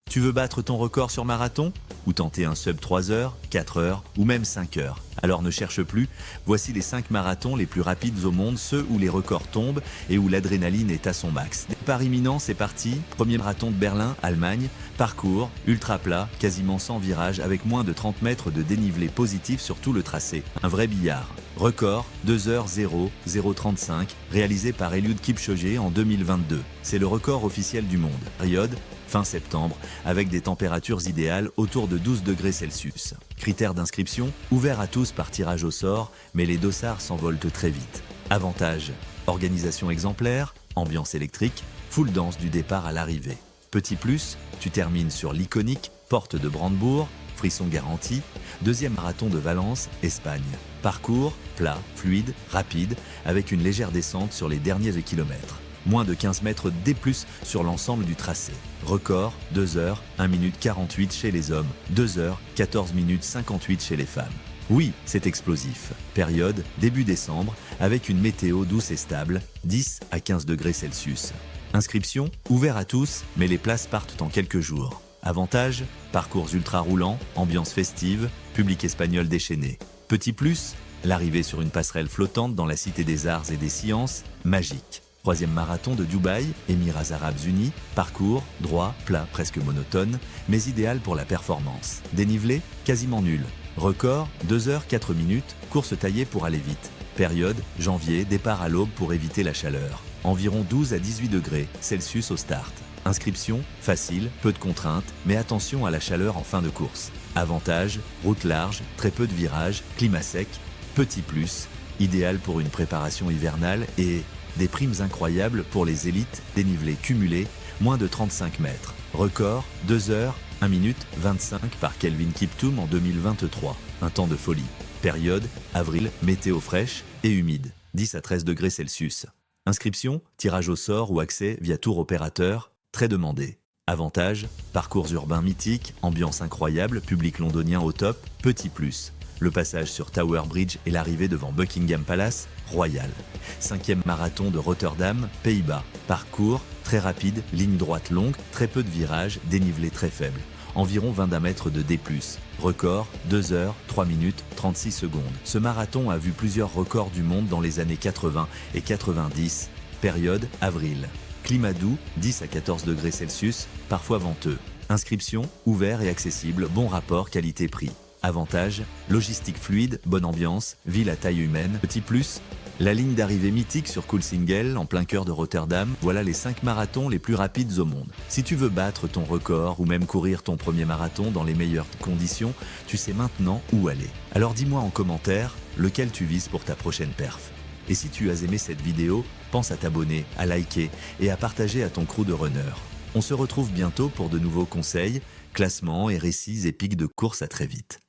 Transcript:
Tu veux battre ton record sur marathon? Ou tenter un sub 3 heures, 4 heures ou même 5 heures? Alors ne cherche plus, voici les 5 marathons les plus rapides au monde, ceux où les records tombent et où l'adrénaline est à son max. Départ imminent, c'est parti. Premier marathon de Berlin, Allemagne. Parcours, ultra plat, quasiment sans virage, avec moins de 30 mètres de dénivelé positif sur tout le tracé. Un vrai billard. Record, 2h0035, réalisé par Eliud Kipchoge en 2022. C'est le record officiel du monde. Période, fin septembre, avec des températures idéales autour de 12 degrés Celsius. Critères d'inscription, ouvert à tous par tirage au sort, mais les dossards s'envolent très vite. Avantages, organisation exemplaire, ambiance électrique, foule dense du départ à l'arrivée. Petit plus, tu termines sur l'iconique Porte de Brandebourg, frisson garanti, deuxième marathon de Valence, Espagne. Parcours, plat, fluide, rapide, avec une légère descente sur les derniers kilomètres. Moins de 15 mètres D+, sur l'ensemble du tracé. Record, 2h, 1 minute 48 chez les hommes, 2h, 14 minutes 58 chez les femmes. Oui, c'est explosif. Période, début décembre, avec une météo douce et stable, 10 à 15 degrés Celsius. Inscription, ouvert à tous, mais les places partent en quelques jours. Avantage, parcours ultra roulant, ambiance festive, public espagnol déchaîné. Petit plus, l'arrivée sur une passerelle flottante dans la Cité des Arts et des Sciences, magique. Troisième marathon de Dubaï, Émirats Arabes Unis, parcours, droit, plat, presque monotone, mais idéal pour la performance. Dénivelé, quasiment nul. Record, 2h 4 minutes, course taillée pour aller vite. Période, janvier, départ à l'aube pour éviter la chaleur. Environ 12 à 18 degrés Celsius au start. Inscription, facile, peu de contraintes, mais attention à la chaleur en fin de course. Avantage, route large, très peu de virages, climat sec. Petit plus, idéal pour une préparation hivernale et des primes incroyables pour les élites, dénivelé cumulé, moins de 35 mètres. Record, 2h, 1 minute 25 par Kelvin Kiptoum en 2023. Un temps de folie. Période, avril, météo fraîche et humide, 10 à 13 degrés Celsius. Inscription, tirage au sort ou accès via tour opérateur, très demandé. Avantage, parcours urbain mythique, ambiance incroyable, public londonien au top, petit plus. Le passage sur Tower Bridge et l'arrivée devant Buckingham Palace, royal. 5e marathon de Rotterdam, Pays-Bas. Parcours, très rapide, ligne droite longue, très peu de virages, dénivelé très faible. Environ 20 mètres de D+. Record, 2h, 3 minutes, 36 secondes. Ce marathon a vu plusieurs records du monde dans les années 80 et 90. Période, avril. Climat doux, 10 à 14 degrés Celsius, parfois venteux. Inscription, ouvert et accessible, bon rapport qualité-prix. Avantage, logistique fluide, bonne ambiance, ville à taille humaine. Petit plus, la ligne d'arrivée mythique sur Coolsingel, en plein cœur de Rotterdam. Voilà les 5 marathons les plus rapides au monde. Si tu veux battre ton record ou même courir ton premier marathon dans les meilleures conditions, tu sais maintenant où aller. Alors dis-moi en commentaire lequel tu vises pour ta prochaine perf. Et si tu as aimé cette vidéo, pense à t'abonner, à liker et à partager à ton crew de runners. On se retrouve bientôt pour de nouveaux conseils, classements et récits épiques de course. À très vite.